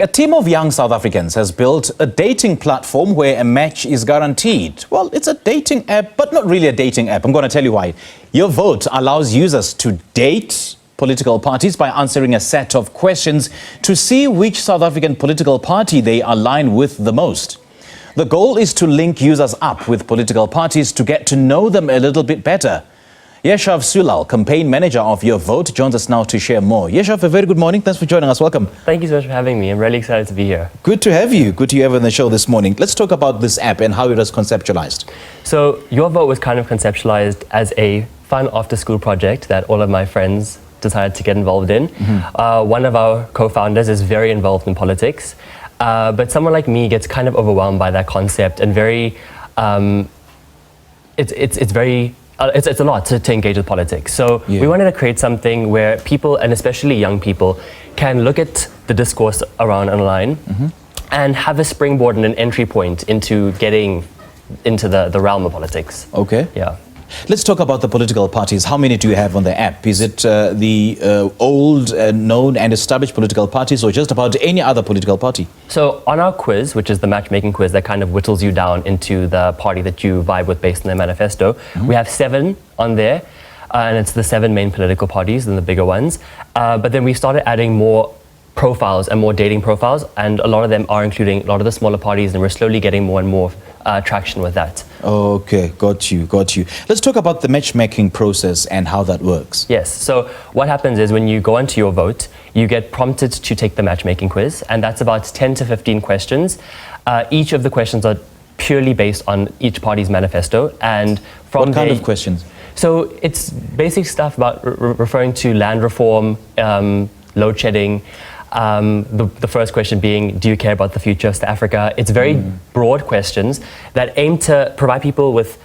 A team of young South Africans has built a dating platform where a match is guaranteed. Well, it's a dating app, but not really a dating app. I'm going to tell you why. Yoh Vote allows users to date political parties by answering a set of questions to see which South African political party they align with the most. The goal is to link users up with political parties to get to know them a little bit better. Yeshav Sewlal, campaign manager of Yoh Vote, joins us now to share more. Yeshav, a very good morning. Thanks for joining us. Welcome. Thank you so much for having me. I'm really excited to be here. Good to have you. Good to have you on the show this morning. Let's talk about this app and how it was conceptualized. So Yoh Vote was kind of conceptualized as a fun after-school project that all of my friends decided to get involved in. One of our co-founders is very involved in politics, but someone like me gets kind of overwhelmed by that concept and it's a lot to engage with politics. So we wanted to create something where people, and especially young people, can look at the discourse around online and have a springboard and an entry point into getting into the realm of politics. Okay. Yeah. Let's talk about the political parties. How many do you have on the app? Is it the old, known and established political parties, or just about any other political party? So on our quiz, which is the matchmaking quiz that kind of whittles you down into the party that you vibe with based on their manifesto, we have 7 on there, and it's the 7 main political parties and the bigger ones. But then we started adding more profiles and more dating profiles, and a lot of them are including a lot of the smaller parties, and we're slowly getting more and more traction with that. Okay, got you. Let's talk about the matchmaking process and how that works. Yes, so what happens is when you go onto Yoh Vote, you get prompted to take the matchmaking quiz, and that's about 10 to 15 questions. Each of the questions are purely based on each party's manifesto, and from what kind of questions? So it's basic stuff about referring to land reform, load shedding. The first question being, do you care about the future of South Africa? It's very broad questions that aim to provide people with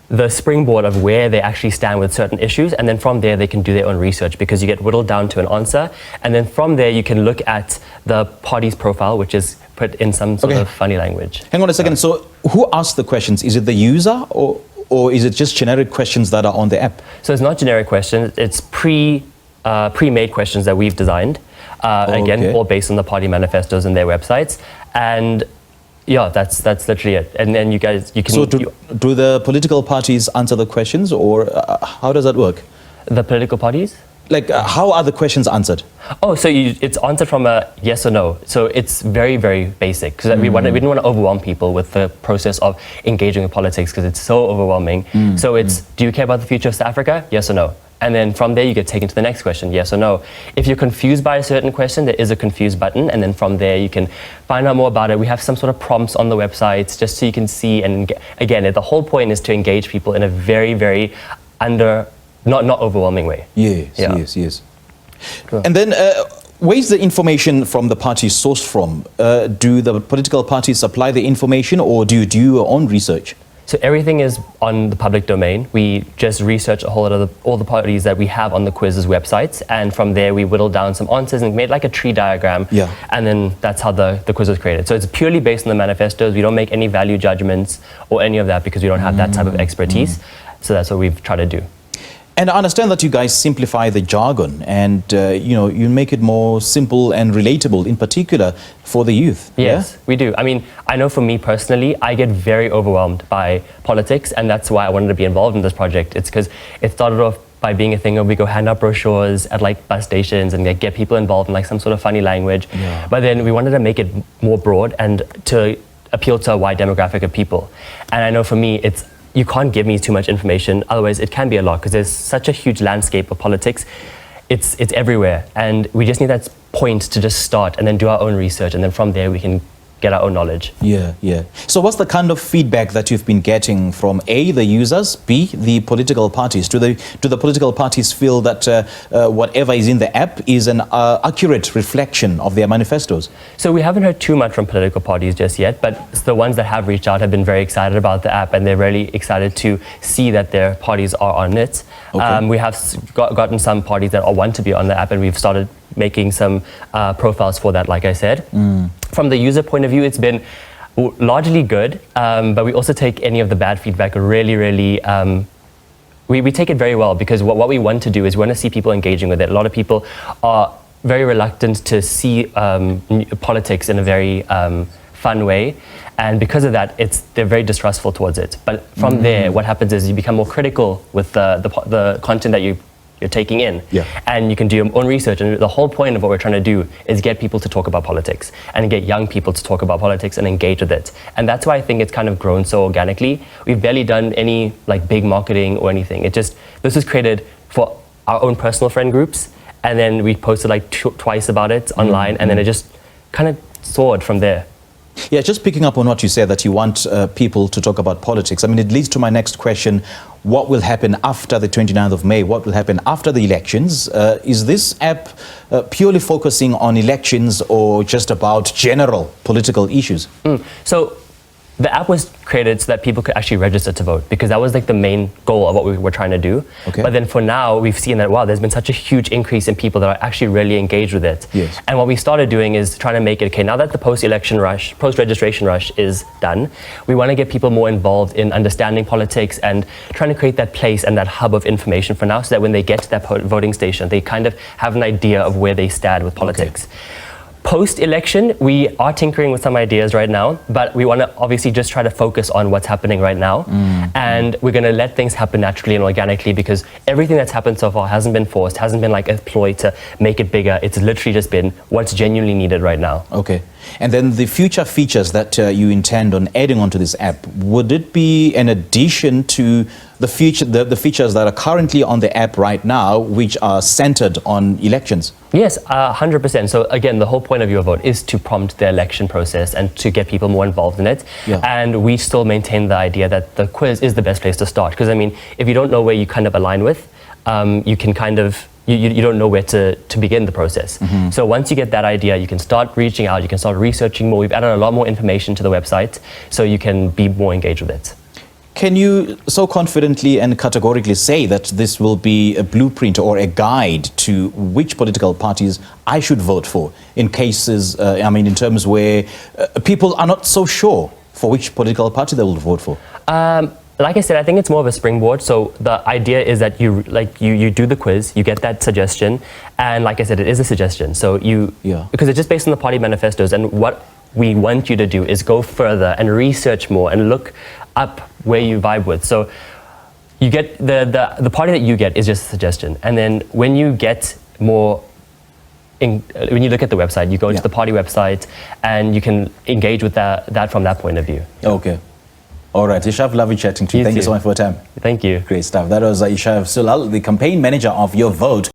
the springboard of where they actually stand with certain issues, and then from there they can do their own research, because you get whittled down to an answer, and then from there you can look at the party's profile, which is put in some sort of funny language. Hang on a second. So who asks the questions? Is it the user, or is it just generic questions that are on the app? So it's not generic questions, it's pre-made questions that we've designed. Again, all based on the party manifestos and their websites, and yeah, that's literally it. And then you can. So do the political parties answer the questions, or how does that work? The political parties? Like how are the questions answered? Oh, so it's answered from a yes or no. So it's very, very basic, because we didn't want to overwhelm people with the process of engaging with politics, because it's so overwhelming. So it's, do you care about the future of South Africa? Yes or no? And then from there you get taken to the next question, yes or no. If you're confused by a certain question, there is a confused button, and then from there you can find out more about it. We have some sort of prompts on the website just so you can see, and again, the whole point is to engage people in a very, very not overwhelming way. Yes. Cool. And then where's the information from the parties sourced from? Do the political parties supply the information, or do you do your own research? So everything is on the public domain. We just research a whole lot of all the parties that we have on the quiz's websites, and from there we whittled down some answers and made like a tree diagram, and then that's how the quiz was created. So it's purely based on the manifestos. We don't make any value judgments or any of that, because we don't have that type of expertise. So that's what we've tried to do. And I understand that you guys simplify the jargon, and you make it more simple and relatable, in particular for the youth. Yes, we do. I mean, I know for me personally, I get very overwhelmed by politics, and that's why I wanted to be involved in this project. It's because it started off by being a thing where we go hand out brochures at like bus stations and get people involved in like some sort of funny language. But then we wanted to make it more broad and to appeal to a wide demographic of people. And I know for me, you can't give me too much information, otherwise it can be a lot, because there's such a huge landscape of politics. It's everywhere, and we just need that point to just start and then do our own research, and then from there we can get our own knowledge. Yeah. So what's the kind of feedback that you've been getting from A, the users, B, the political parties? Do the political parties feel that whatever is in the app is an accurate reflection of their manifestos? So we haven't heard too much from political parties just yet, but the ones that have reached out have been very excited about the app, and they're really excited to see that their parties are on it. We have gotten some parties that want to be on the app, and we've started making some profiles for that, like I said. From the user point of view, it's been largely good, but we also take any of the bad feedback really, we take it very well, because what we want to do is we want to see people engaging with it. A lot of people are very reluctant to see politics in a very fun way. And because of that, they're very distrustful towards it. But from there, what happens is you become more critical with the content that you're taking in. Yeah. And you can do your own research. And the whole point of what we're trying to do is get people to talk about politics and get young people to talk about politics and engage with it. And that's why I think it's kind of grown so organically. We've barely done any like big marketing or anything. This was created for our own personal friend groups. And then we posted like twice about it online. And then it just kind of soared from there. Yeah, just picking up on what you said, that you want people to talk about politics. I mean, it leads to my next question. What will happen after the 29th of May? What will happen after the elections? Is this app purely focusing on elections or just about general political issues? So the app was created so that people could actually register to vote, because that was like the main goal of what we were trying to do. Okay. But then for now, we've seen that, wow, there's been such a huge increase in people that are actually really engaged with it. Yes. And what we started doing is trying to make it, okay, now that the post-registration rush is done, we want to get people more involved in understanding politics and trying to create that place and that hub of information for now, so that when they get to that voting station, they kind of have an idea of where they stand with politics. Okay. Post-election, we are tinkering with some ideas right now, but we want to obviously just try to focus on what's happening right now. And we're going to let things happen naturally and organically, because everything that's happened so far hasn't been forced, hasn't been like a ploy to make it bigger. It's literally just been what's genuinely needed right now. Okay. And then the future features that you intend on adding onto this app, would it be an addition to the features that are currently on the app right now, which are centered on elections? Yes, 100%. So again, the whole point of Yoh Vote is to prompt the election process and to get people more involved in it. Yeah. And we still maintain the idea that the quiz is the best place to start. Because I mean, if you don't know where you kind of align with, you can kind of, you don't know where to begin the process. So once you get that idea, you can start reaching out, you can start researching more. We've added a lot more information to the website, so you can be more engaged with it. Can you so confidently and categorically say that this will be a blueprint or a guide to which political parties I should vote for in cases, in terms where people are not so sure for which political party they will vote for? Like I said, I think it's more of a springboard. So the idea is that you do the quiz, you get that suggestion, and like I said, it is a suggestion. So because it's just based on the party manifestos, and what we want you to do is go further and research more and look up where you vibe with. So you get the party that you get is just a suggestion, and then when you get more when you look at the website, you go to the party website and you can engage with that from that point of view. Okay. All right, Yeshav, lovely chatting to you. Thank you so much for your time. Thank you. Great stuff. That was Yeshav Sewlal, the campaign manager of Yoh Vote.